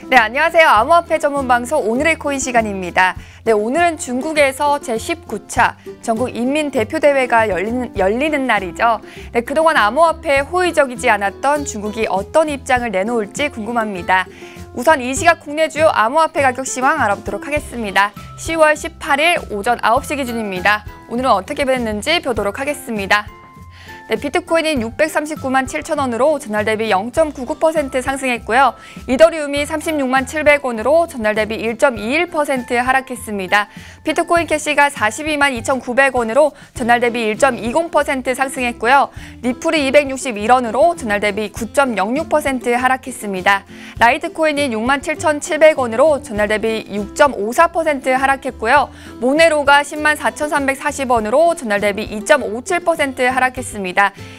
네, 안녕하세요. 암호화폐 전문 방송 오늘의 코인 시간입니다. 네, 오늘은 중국에서 제19차 전국 인민대표대회가 열리는 날이죠. 네, 그동안 암호화폐에 호의적이지 않았던 중국이 어떤 입장을 내놓을지 궁금합니다. 우선 이 시각 국내 주요 암호화폐 가격 시황 알아보도록 하겠습니다. 10월 18일 오전 9시 기준입니다. 오늘은 어떻게 변했는지 보도록 하겠습니다. 네, 비트코인이 639만 7천 원으로 전날 대비 0.99% 상승했고요. 이더리움이 36만 700원으로 전날 대비 1.21% 하락했습니다. 비트코인 캐시가 42만 2,900원으로 전날 대비 1.20% 상승했고요. 리플이 261원으로 전날 대비 9.06% 하락했습니다. 라이트코인이 6만 7,700원으로 전날 대비 6.54% 하락했고요. 모네로가 10만 4,340원으로 전날 대비 2.57% 하락했습니다.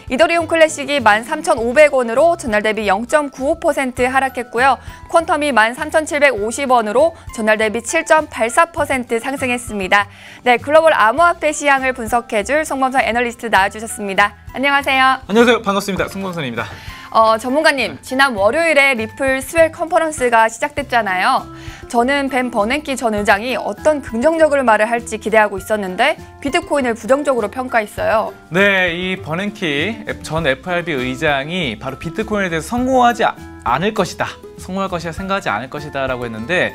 이더리움 클래식이 13,500원으로 전날 대비 0.95% 하락했고요. 퀀텀이 13,750원으로 전날 대비 7.84% 상승했습니다. 네, 글로벌 암호화폐 시황을 분석해줄 송범선 애널리스트 나와주셨습니다. 안녕하세요. 안녕하세요. 반갑습니다. 송범선입니다. 전문가님, 지난 월요일에 리플 스웰 컨퍼런스가 시작됐잖아요. 저는 벤 버냉키 전 의장이 어떤 긍정적인 말을 할지 기대하고 있었는데 비트코인을 부정적으로 평가했어요. 네, 이 버냉키 전 FRB 의장이 바로 비트코인에 대해서 성공하지 않을 것이다. 성공할 것이라 생각하지 않을 것이다 라고 했는데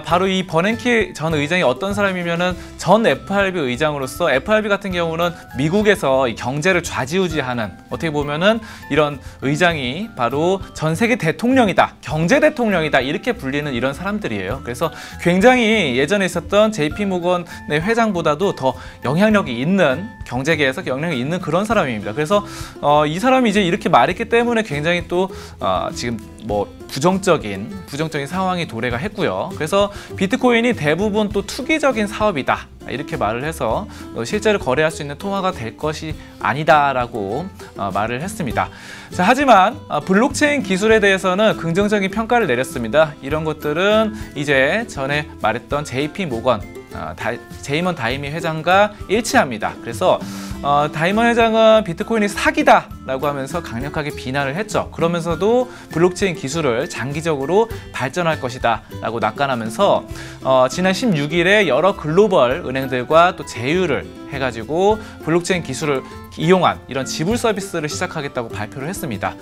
바로 이 버냉키 전 의장이 어떤 사람이면은 전 FRB 의장으로서 FRB 같은 경우는 미국에서 이 경제를 좌지우지하는 어떻게 보면은 이런 의장이 바로 전 세계 대통령이다, 경제 대통령이다 이렇게 불리는 이런 사람들이에요. 그래서 굉장히 예전에 있었던 JP 모건의 회장보다도 더 영향력이 있는 경제계에서 영향력이 있는 그런 사람입니다. 그래서 이 사람이 이제 이렇게 말했기 때문에 굉장히 또 지금 뭐 부정적인 상황이 도래가 했고요. 그래서 비트코인이 대부분 또 투기적인 사업이다 이렇게 말을 해서 실제로 거래할 수 있는 통화가 될 것이 아니다라고 말을 했습니다. 자, 하지만 블록체인 기술에 대해서는 긍정적인 평가를 내렸습니다. 이런 것들은 이제 전에 말했던 JP 모건 제이먼 다이미 회장과 일치합니다. 그래서 다이먼 회장은 비트코인이 사기다 라고 하면서 강력하게 비난을 했죠. 그러면서도 블록체인 기술을 장기적으로 발전할 것이다 라고 낙관하면서 지난 16일에 여러 글로벌 은행들과 또 제휴를 해가지고 블록체인 기술을 이용한 이런 지불 서비스를 시작하겠다고 발표를 했습니다.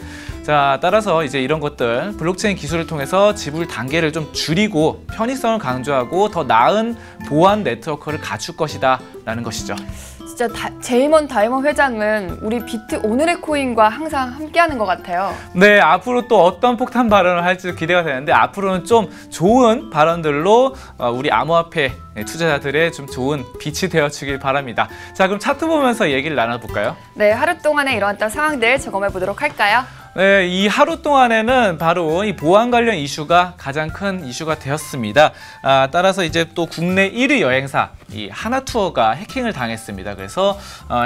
자, 따라서 이제 이런 것들 블록체인 기술을 통해서 지불 단계를 좀 줄이고 편의성을 강조하고 더 나은 보안 네트워크를 갖출 것이다 라는 것이죠. 진짜 제이먼 다이먼 회장은 우리 오늘의 코인과 항상 함께하는 것 같아요. 네, 앞으로 또 어떤 폭탄 발언을 할지 기대가 되는데 앞으로는 좀 좋은 발언들로 우리 암호화폐 투자자들의 좀 좋은 빛이 되어주길 바랍니다. 자, 그럼 차트 보면서 얘기를 나눠볼까요? 네, 하루 동안에 일어났던 상황들 점검해 보도록 할까요? 네, 이 하루 동안에는 바로 이 보안 관련 이슈가 가장 큰 이슈가 되었습니다. 따라서 이제 또 국내 1위 여행사 이 하나투어가 해킹을 당했습니다. 그래을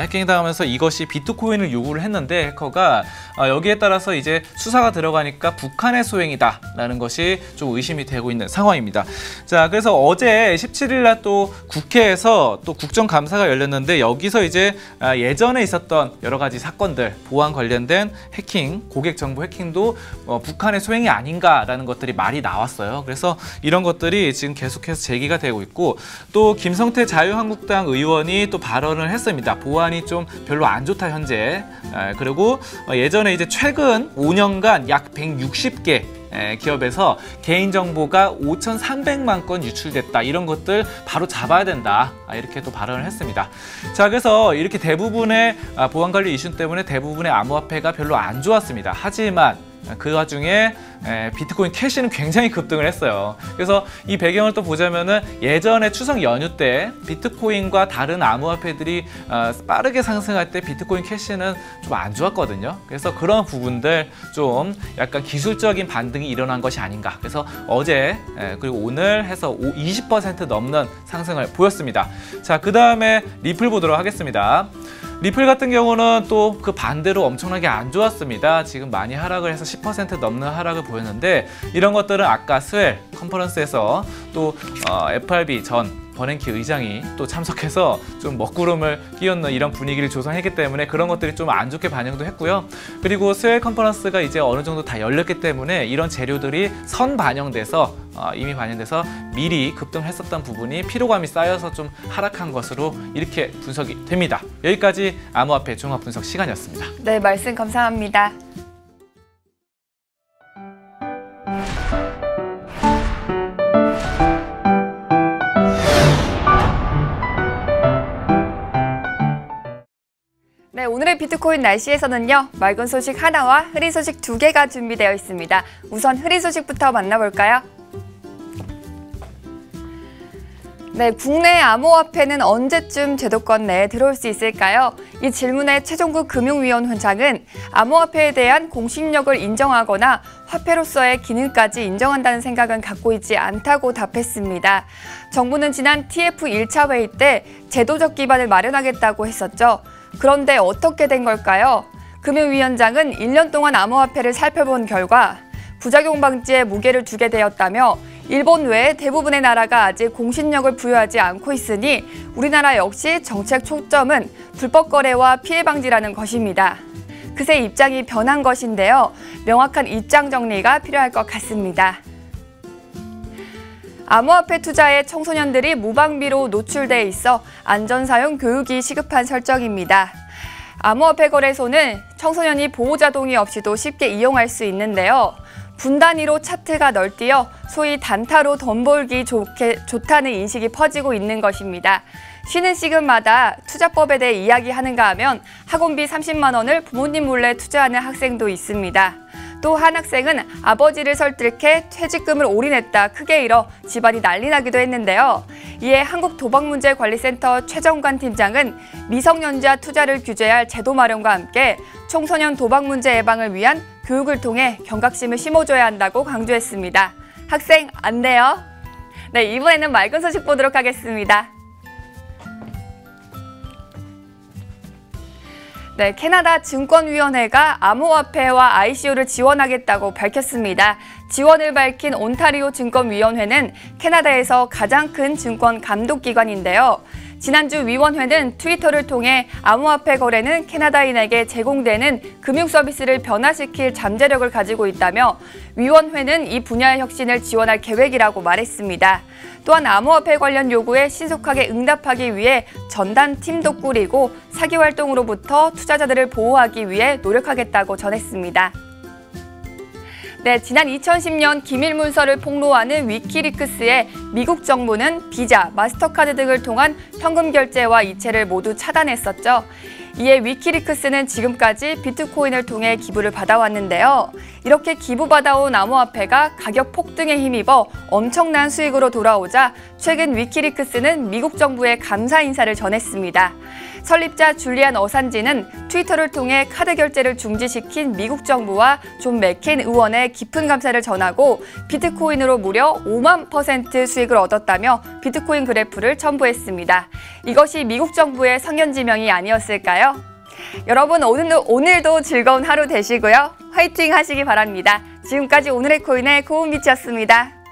해킹 당하면서 이것이 비트코인을 요구를 했는데 해커가 여기에 따라서 이제 수사가 들어가니까 북한의 소행이다 라는 것이 좀 의심이 되고 있는 상황입니다. 자, 그래서 어제 17일 날 또 국회에서 또 국정감사가 열렸는데 여기서 이제 예전에 있었던 여러 가지 사건들 보안 관련된 해킹, 고객 정보 해킹도 북한의 소행이 아닌가라는 것들이 말이 나왔어요. 그래서 이런 것들이 지금 계속해서 제기가 되고 있고 또 김성태 자유한국당 의원이 또 발언을 했습니다. 보안이 좀 별로 안 좋다 현재. 그리고 예전에 이제 최근 5년간 약 160개 기업에서 개인정보가 5,300만 건 유출됐다. 이런 것들 바로 잡아야 된다. 이렇게 또 발언을 했습니다. 자, 그래서 이렇게 대부분의 보안 관련 이슈 때문에 대부분의 암호화폐가 별로 안 좋았습니다. 하지만 그 와중에 비트코인 캐시는 굉장히 급등을 했어요. 그래서 이 배경을 또 보자면은 예전에 추석 연휴 때 비트코인과 다른 암호화폐들이 빠르게 상승할 때 비트코인 캐시는 좀 안 좋았거든요. 그래서 그런 부분들 좀 약간 기술적인 반등이 일어난 것이 아닌가. 그래서 어제 그리고 오늘 해서 20% 넘는 상승을 보였습니다. 자, 그 다음에 리플 보도록 하겠습니다. 리플 같은 경우는 또 그 반대로 엄청나게 안 좋았습니다. 지금 많이 하락을 해서 10% 넘는 하락을 보였는데 이런 것들은 아까 스웰 컨퍼런스에서 또 FRB 전 버냉키 의장이 또 참석해서 좀 먹구름을 끼얹는 이런 분위기를 조성했기 때문에 그런 것들이 좀 안 좋게 반영도 했고요. 그리고 수요일 컨퍼런스가 이제 어느 정도 다 열렸기 때문에 이런 재료들이 선반영돼서 이미 반영돼서 미리 급등했었던 부분이 피로감이 쌓여서 좀 하락한 것으로 이렇게 분석이 됩니다. 여기까지 암호화폐 종합 분석 시간이었습니다. 네, 말씀 감사합니다. 네, 오늘의 비트코인 날씨에서는요, 맑은 소식 하나와 흐린 소식 2개가 준비되어 있습니다. 우선 흐린 소식부터 만나볼까요? 네, 국내 암호화폐는 언제쯤 제도권 내에 들어올 수 있을까요? 이 질문에 최종국 금융위원장은 암호화폐에 대한 공신력을 인정하거나 화폐로서의 기능까지 인정한다는 생각은 갖고 있지 않다고 답했습니다. 정부는 지난 TF 1차 회의 때 제도적 기반을 마련하겠다고 했었죠. 그런데 어떻게 된 걸까요? 금융위원장은 1년 동안 암호화폐를 살펴본 결과 부작용 방지에 무게를 두게 되었다며 일본 외에 대부분의 나라가 아직 공신력을 부여하지 않고 있으니 우리나라 역시 정책 초점은 불법 거래와 피해 방지라는 것입니다. 그새 입장이 변한 것인데요. 명확한 입장 정리가 필요할 것 같습니다. 암호화폐 투자에 청소년들이 무방비로 노출돼 있어 안전사용 교육이 시급한 설정입니다. 암호화폐 거래소는 청소년이 보호자 동의 없이도 쉽게 이용할 수 있는데요. 분 단위로 차트가 널뛰어 소위 단타로 돈 벌기 좋다는 인식이 퍼지고 있는 것입니다. 쉬는 시간마다 투자법에 대해 이야기하는가 하면 학원비 30만 원을 부모님 몰래 투자하는 학생도 있습니다. 또 한 학생은 아버지를 설득해 퇴직금을 올인했다 크게 잃어 집안이 난리 나기도 했는데요. 이에 한국도박문제관리센터 최정관 팀장은 미성년자 투자를 규제할 제도 마련과 함께 청소년 도박 문제 예방을 위한 교육을 통해 경각심을 심어줘야 한다고 강조했습니다. 학생 안 돼요? 네, 이번에는 맑은 소식 보도록 하겠습니다. 네, 캐나다 증권위원회가 암호화폐와 ICO를 지원하겠다고 밝혔습니다. 지원을 밝힌 온타리오 증권위원회는 캐나다에서 가장 큰 증권 감독기관인데요. 지난주 위원회는 트위터를 통해 암호화폐 거래는 캐나다인에게 제공되는 금융 서비스를 변화시킬 잠재력을 가지고 있다며 위원회는 이 분야의 혁신을 지원할 계획이라고 말했습니다. 또한 암호화폐 관련 요구에 신속하게 응답하기 위해 전담팀도 꾸리고 사기 활동으로부터 투자자들을 보호하기 위해 노력하겠다고 전했습니다. 네, 지난 2010년 기밀 문서를 폭로하는 위키리크스에 미국 정부는 비자, 마스터카드 등을 통한 현금 결제와 이체를 모두 차단했었죠. 이에 위키리크스는 지금까지 비트코인을 통해 기부를 받아왔는데요. 이렇게 기부받아온 암호화폐가 가격 폭등에 힘입어 엄청난 수익으로 돌아오자 최근 위키리크스는 미국 정부에 감사 인사를 전했습니다. 설립자 줄리안 어산지는 트위터를 통해 카드 결제를 중지시킨 미국 정부와 존 맥케인 의원의 깊은 감사를 전하고 비트코인으로 무려 5만% 수익을 얻었다며 비트코인 그래프를 첨부했습니다. 이것이 미국 정부의 성견지명이 아니었을까요? 여러분 오늘도 즐거운 하루 되시고요. 화이팅 하시기 바랍니다. 지금까지 오늘의 코인의 고은비치였습니다.